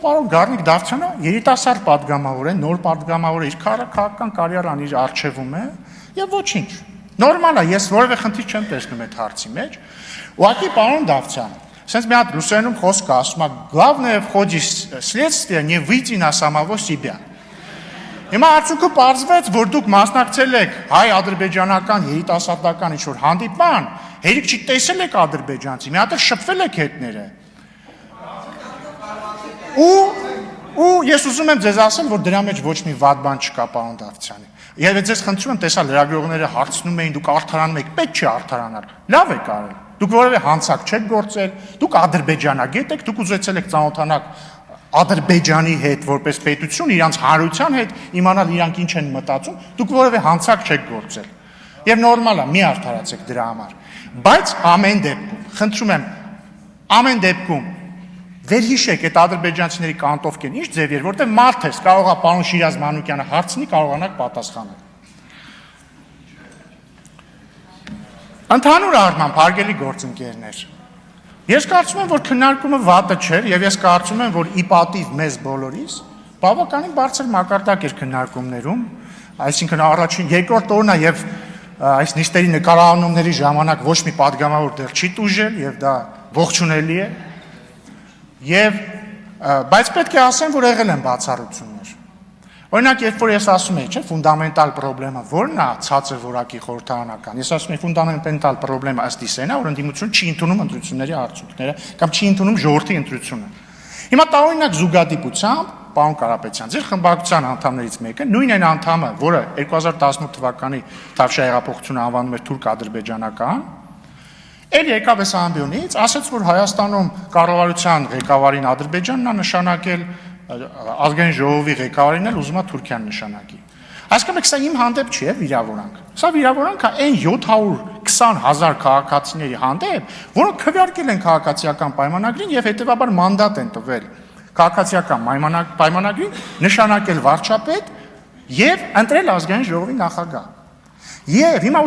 Պարոն Գառնիկ Դավթյանը երիտասարդ պատգամավոր է, նոր պատգամավոր է, իր քաղաքական կարիերան իր առջևում է եւ ոչինչ։ Նորմալ է, ես որևէ խնդիր չեմ տեսնում այդ հարցի մեջ։ Ուղղակի պարոն Դավթյան, sense մի հատ ռուսերենում խոսք ասում է, главное в ходе следствия не выйти на самого себя։ Հիմա արդյունքը պարզվեց, որ դուք մասնակցել եք հայ-ադրբեջանական երիտասարդական ինչ-որ հանդիպման, հերիք չի տեսել եք ադրբեջանցի, մի հատ էլ շփվել եք հետները։ Ու ես ուզում եմ ձեզ ասեմ, որ դրա մեջ ոչ մի վատ բան չկա, պարոն Դավթյանի։ Եվ ձեզ խնդրում եմ, տեսա լրագրողները հարցնում էին, դուք արդարանում եք, պետք չի արդարանալ։ Լավ եք արել։ Դուք որևէ հանցակ չեք գործել, դուք ադրբեջանագետ եք, դուք ուզեցել եք ծանոթանալ Ադրբեջանի հետ որպես պետություն, իրանց հանրության հետ, իմանալ իրանք ինչ են մտածում, դուք որևէ հանցակ չեք գործել։ Եվ նորմալ է, մի արդարացեք դրա համար։ Բայց ամեն դեպքում, խնդրում եմ, ամեն դեպքում վերհիշեք այդ ադրբեջանցիների կանտովքեն ինչ ձև էր, որտեղ մարդ ես, կարող է պարոն Շիրազ Մանուկյանը հարցնի, կարողանաք պատասխանել։ Ընդհանուր առմամբ, հարգելի գործընկերներ, ես կարծում եմ, որ քննարկումը վատը չէր, եւ ես կարծում եմ, որ ի պատիվ մեզ բոլորիս, բավականին բարձր մակարդակ էր քննարկումներում, այսինքն առաջին, երկրորդ օրն է եւ այս նիստերի նկարահանումների ժամանակ ոչ մի պատգամավոր դեռ չի տուժել եւ դա ողջունելի է։ Բայց պետք է ասեմ, որ եղել են բացառություններ։ Օրինակ, երբ որ ես ասում եի, չէ, ֆունդամենտալ պրոբլեմը որն է ցածր որակի խորհրդարանական, ես ասում եի ֆունդամենտալ պրոբլեմը ըստ իսեն է, որ ընդդիմությունը չի ընդունում ընտրությունների արդյունքները կամ չի ընդունում ժողովրդի ընտրությունը։ Հիմա տարօրինակ զուգադիպությամբ, պարոն Կարապետյան, ձեր խմբակցության անդամներից մեկը, նույն այն անդամը, որը 2018 թվականի Թավշյա հեղափոխությունը անվանում էր թուրք-ադրբեջանական, Էլ եկավ այս ամբիոնից, ասաց, որ Հայաստանում կառավարության ղեկավարին Ադրբեջանն է նշանակել, ազգային ժողովի ղեկավարին էլ ուզում է Թուրքիան նշանակի։ Այսինքն սա իմ հանդեպ չի, վիրավորանք։ Սա վիրավորանք է այն 720,000 քաղաքացիների հանդեպ, որոնք քվեարկել են քաղաքացիական պայմանագրին եւ հետեւաբար մանդատ են տվել քաղաքացիական պայմանագրին նշանակել վարչապետ եւ ընտրել ազգային ժողովի նախագահ։ Եվ հիմա